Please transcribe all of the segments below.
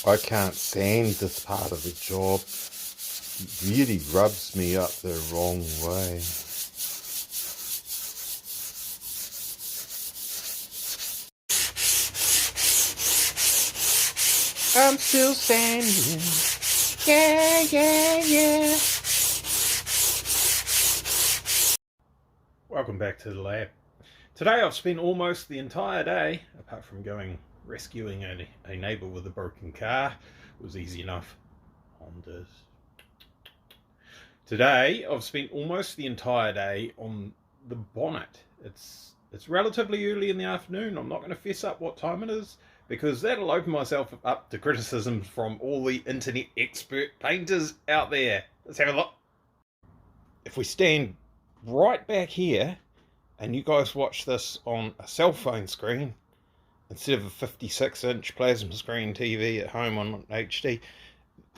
I can't stand this part of the job. It really rubs me up the wrong way. I'm still standing. Yeah, yeah, yeah. Welcome back to the lab. Today I've spent almost the entire day, apart from going rescuing a neighbour with a broken car. It was easy enough. Hondas. Today I've spent almost the entire day on the Bonnet. It's relatively early in the afternoon. I'm not going to fess up what time it is, because that'll open myself up to criticisms from all the internet expert painters out there. Let's have a look. If we stand right back here and you guys watch this on a cell phone screen instead of a 56-inch plasma screen TV at home on HD,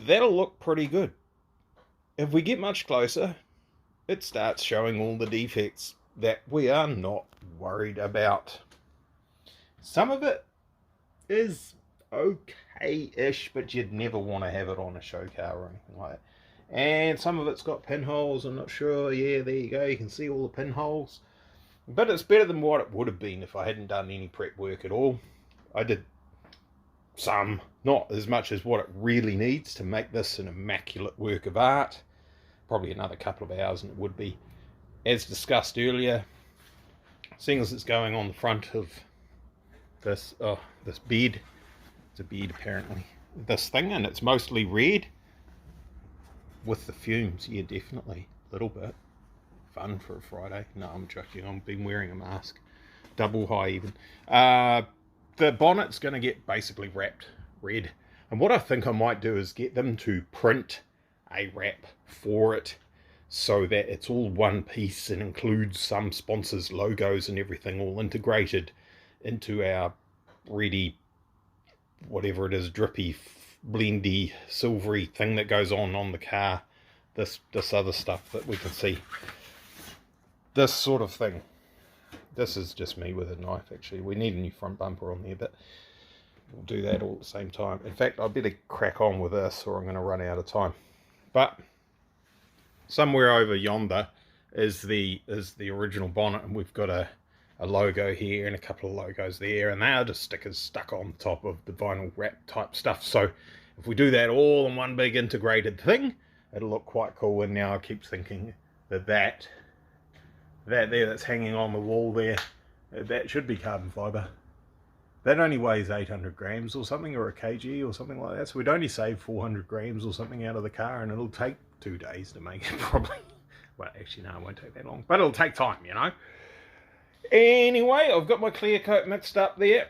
that'll look pretty good. If we get much closer, it starts showing all the defects that we are not worried about. Some of it is okay-ish, but you'd never want to have it on a show car or anything like that. And some of it's got pinholes. I'm not sure. Yeah, there you go. You can see all the pinholes. But it's better than what it would have been if I hadn't done any prep work at all. I did some, not as much as what it really needs to make this an immaculate work of art. Probably another couple of hours and it would be. As discussed earlier, seeing as it's going on the front of this bed, it's a bed apparently, this thing, and it's mostly red with the fumes. Yeah, definitely a little bit fun for a Friday. No, I'm joking. I've been wearing a mask, double high even. The bonnet's going to get basically wrapped red, and what I think I might do is get them to print a wrap for it so that it's all one piece and includes some sponsors' logos and everything all integrated into our ready, whatever it is, drippy, blendy, silvery thing that goes on the car. This other stuff that we can see. This sort of thing. This is just me with a knife, actually. We need a new front bumper on there, but we'll do that all at the same time. In fact, I better crack on with this or I'm going to run out of time. But somewhere over yonder is the original bonnet, and we've got a logo here and a couple of logos there, and they are just stickers stuck on top of the vinyl wrap type stuff. So if we do that all in one big integrated thing, it'll look quite cool. And now I keep thinking that there that's hanging on the wall there, that should be carbon fibre. That only weighs 800 grams or something, or a kg or something like that. So we'd only save 400 grams or something out of the car, and it'll take 2 days to make it probably. Well, actually, no, it won't take that long, but it'll take time, you know. Anyway, I've got my clear coat mixed up there.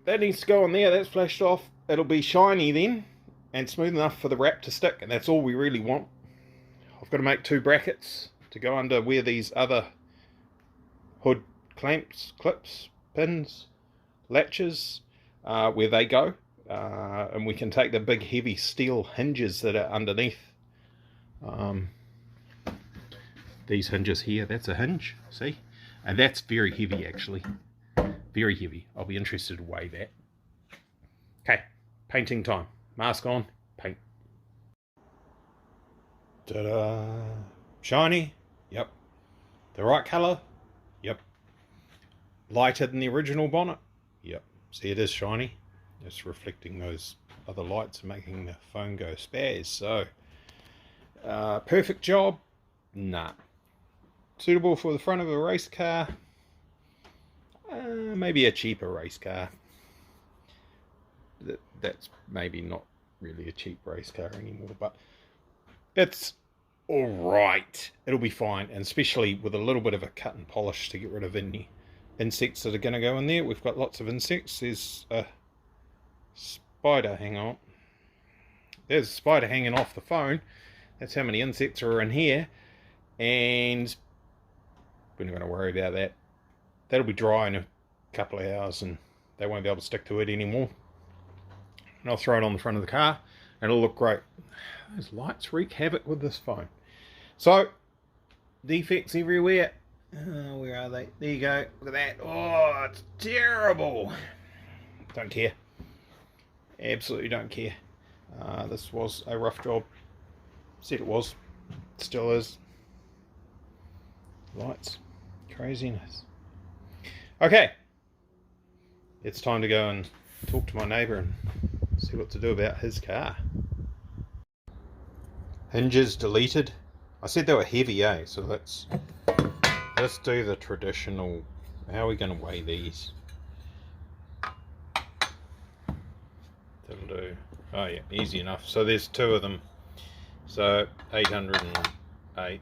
That needs to go on there. That's flashed off. It'll be shiny then and smooth enough for the wrap to stick, and that's all we really want. I've got to make 2 brackets to go under where these other hood clamps, clips, pins, latches, where they go, and we can take the big heavy steel hinges that are underneath. These hinges here, that's a hinge, see? And that's very heavy, actually. Very heavy. I'll be interested to weigh that. Okay, painting time. Mask on, paint. Ta-da! Shiny? Yep. The right colour? Yep. Lighter than the original bonnet? Yep. See, it is shiny. It's reflecting those other lights and making the phone go spaz. So, perfect job? Nah. Suitable for the front of a race car? Maybe a cheaper race car. That's maybe not really a cheap race car anymore, but it's alright. It'll be fine, and especially with a little bit of a cut and polish to get rid of any insects that are going to go in there. We've got lots of insects. There's a spider, hang on. There's a spider hanging off the phone. That's how many insects are in here, and we're not going to worry about that. That'll be dry in a couple of hours and they won't be able to stick to it anymore. And I'll throw it on the front of the car and it'll look great. Those lights wreak havoc with this phone. So, defects everywhere. Where are they? There you go. Look at that. Oh, it's terrible. Don't care. Absolutely don't care. This was a rough job. Said it was. Still is. Lights. Craziness. Okay. It's time to go and talk to my neighbour and see what to do about his car. Hinges deleted. I said they were heavy, eh? So let's do the traditional. How are we going to weigh these? That'll do. Oh yeah, easy enough. So there's two of them. So 808,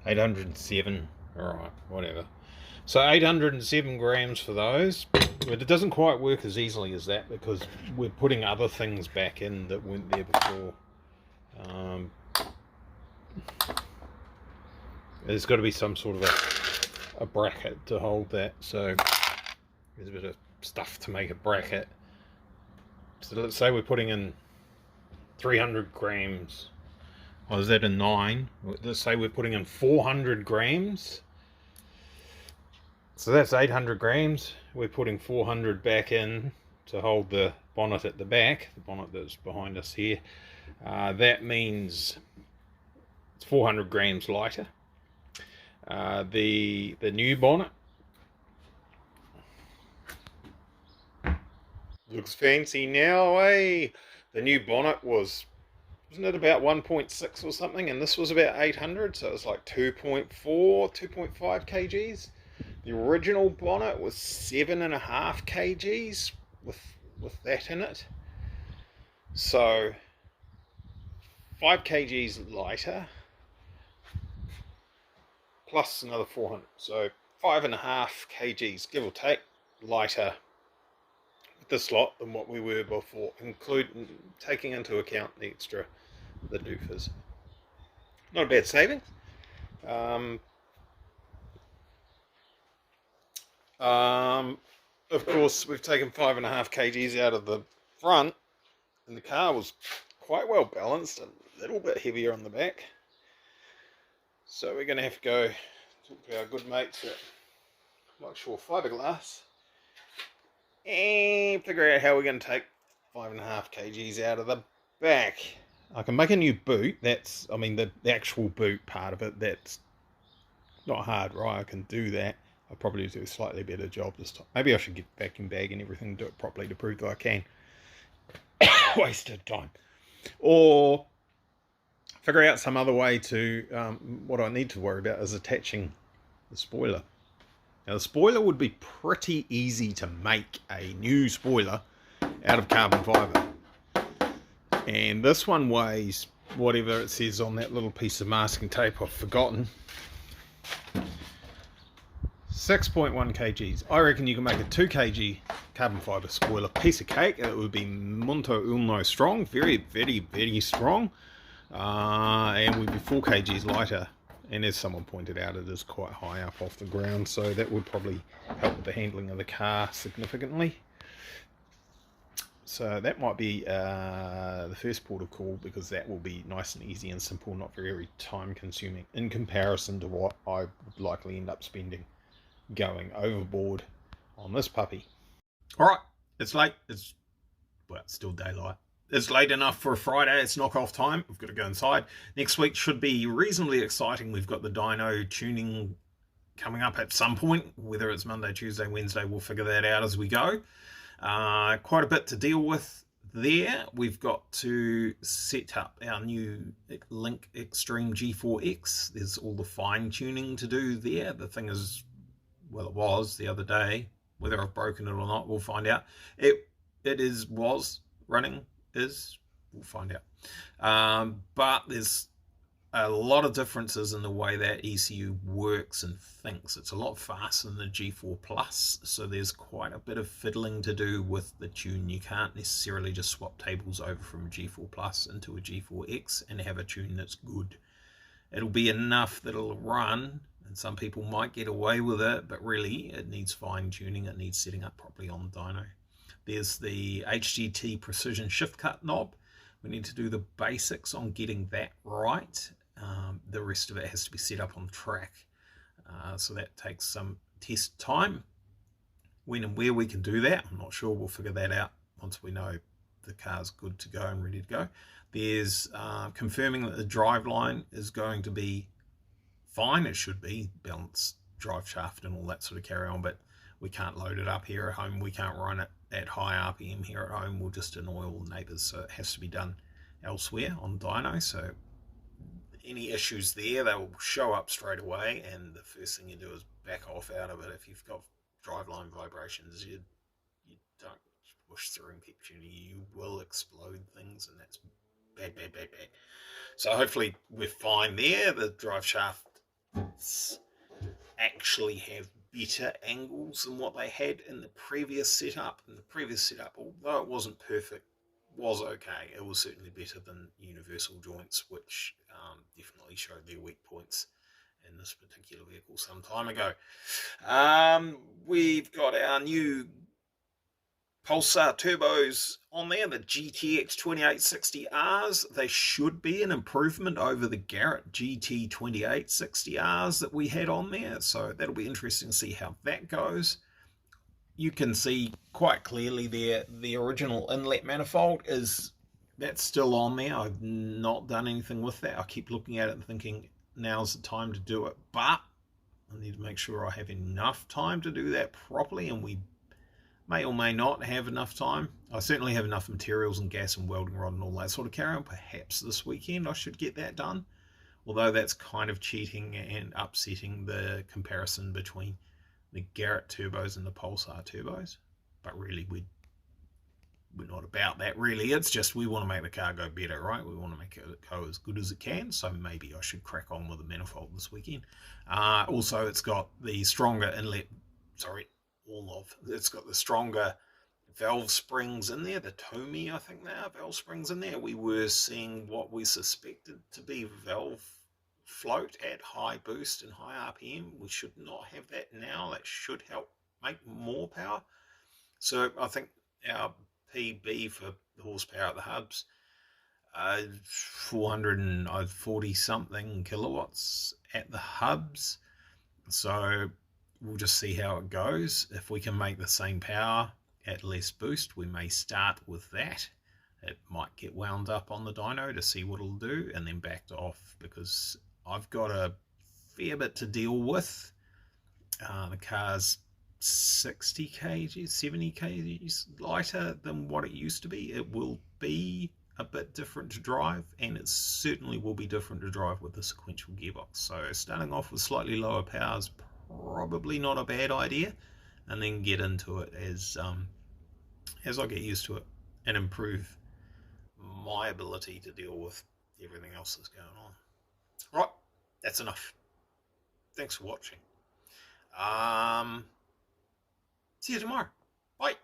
807. All right, whatever. So 807 grams for those, but it doesn't quite work as easily as that because we're putting other things back in that weren't there before. There's got to be some sort of a bracket to hold that, so there's a bit of stuff to make a bracket. So let's say we're putting in 300 grams. Oh, is that a 9? Let's say we're putting in 400 grams. So that's 800 grams. We're putting 400 back in to hold the bonnet at the back, the bonnet that's behind us here. That means it's 400 grams lighter. The new bonnet looks fancy now, eh? The new bonnet wasn't it about 1.6 or something, and this was about 800, so it's like 2.4, 2.5 kgs. The original bonnet was 7.5 kgs with that in it. So 5 kgs lighter plus another 400. So 5.5 kgs, give or take, lighter with this lot than what we were before, including taking into account the extra, the doofers. Not a bad saving. Of course, we've taken 5.5 kgs out of the front, and the car was quite well balanced, a little bit heavier on the back. So we're going to have to go talk to our good mates at Luxshore Fiberglass and figure out how we're going to take 5.5 kgs out of the back. I can make a new boot. That's, I mean, the actual boot part of it, that's not hard, right? I can do that. I'll probably do a slightly better job this time. Maybe I should get vacuum bag and everything and do it properly to prove that I can. Wasted time. Or figure out some other way to, what I need to worry about is attaching the spoiler. Now the spoiler would be pretty easy to make a new spoiler out of carbon fibre. And this one weighs whatever it says on that little piece of masking tape I've forgotten. 6.1 kgs. I reckon you can make a 2 kg carbon fibre spoiler piece of cake. It would be Monto Ulno strong, very, very, very strong. And would be 4 kgs lighter. And as someone pointed out, it is quite high up off the ground, so that would probably help with the handling of the car significantly. So that might be the first port of call, because that will be nice and easy and simple, not very time consuming in comparison to what I would likely end up spending going overboard on this puppy. Alright, it's late. It's still daylight. It's late enough for a Friday. It's knock-off time. We've got to go inside. Next week should be reasonably exciting. We've got the dyno tuning coming up at some point. Whether it's Monday, Tuesday, Wednesday, we'll figure that out as we go. Quite a bit to deal with there. We've got to set up our new Link Extreme G4X. There's all the fine-tuning to do there. The thing is, well, it was the other day. Whether I've broken it or not, we'll find out. Was running. We'll find out. But there's a lot of differences in the way that ECU works and thinks. It's a lot faster than the G4 Plus, so there's quite a bit of fiddling to do with the tune. You can't necessarily just swap tables over from a G4 Plus into a G4X and have a tune that's good. It'll be enough that it'll run, and some people might get away with it, but really it needs fine tuning. It needs setting up properly on the dyno. There's the HGT precision shift cut knob. We need to do the basics on getting that right. The rest of it has to be set up on track. So that takes some test time. When and where we can do that, I'm not sure. We'll figure that out once we know the car's good to go and ready to go. There's confirming that the drive line is going to be fine. It should be balanced drive shaft and all that sort of carry on, but we can't load it up here at home. We can't run it at high RPM here at home. We'll just annoy all the neighbours, so it has to be done elsewhere on Dyno. So any issues there, they will show up straight away, and the first thing you do is back off out of it. If you've got driveline vibrations, you don't push through and keep tuning. You will explode things, and that's bad, bad, bad, bad. So hopefully we're fine there. The drive shafts actually have better angles than what they had in the previous setup. And the previous setup, although it wasn't perfect, was okay. It was certainly better than universal joints, which definitely showed their weak points in this particular vehicle some time ago. We've got our new Pulsar turbos on there, the GTX 2860Rs. They should be an improvement over the Garrett GT 2860Rs that we had on there, so that'll be interesting to see how that goes. You can see quite clearly there the original inlet manifold that's still on there. I've not done anything with that. I keep looking at it and thinking now's the time to do it, but I need to make sure I have enough time to do that properly, and we may or may not have enough time. I certainly have enough materials and gas and welding rod and all that sort of carry on. Perhaps this weekend I should get that done, although that's kind of cheating and upsetting the comparison between the Garrett turbos and the Pulsar turbos. But really, we're not about that, really. It's just we want to make the car go better, right? We want to make it go as good as it can, so maybe I should crack on with the manifold this weekend. Also, it's got the stronger inlet, it's got the stronger valve springs in there, the Tomy, I think they are, valve springs in there. We were seeing what we suspected to be valve float at high boost and high RPM. We should not have that now. That should help make more power. So I think our PB for the horsepower at the hubs, 440 something kilowatts at the hubs. So we'll just see how it goes. If we can make the same power at less boost, we may start with that. It might get wound up on the dyno to see what it'll do, and then backed off, because I've got a fair bit to deal with. The car's 60 kg, 70 kg lighter than what it used to be. It will be a bit different to drive, and it certainly will be different to drive with the sequential gearbox. So starting off with slightly lower powers, probably not a bad idea, and then get into it as I get used to it and improve my ability to deal with everything else that's going on. Right, that's enough. Thanks for watching. See you tomorrow. Bye.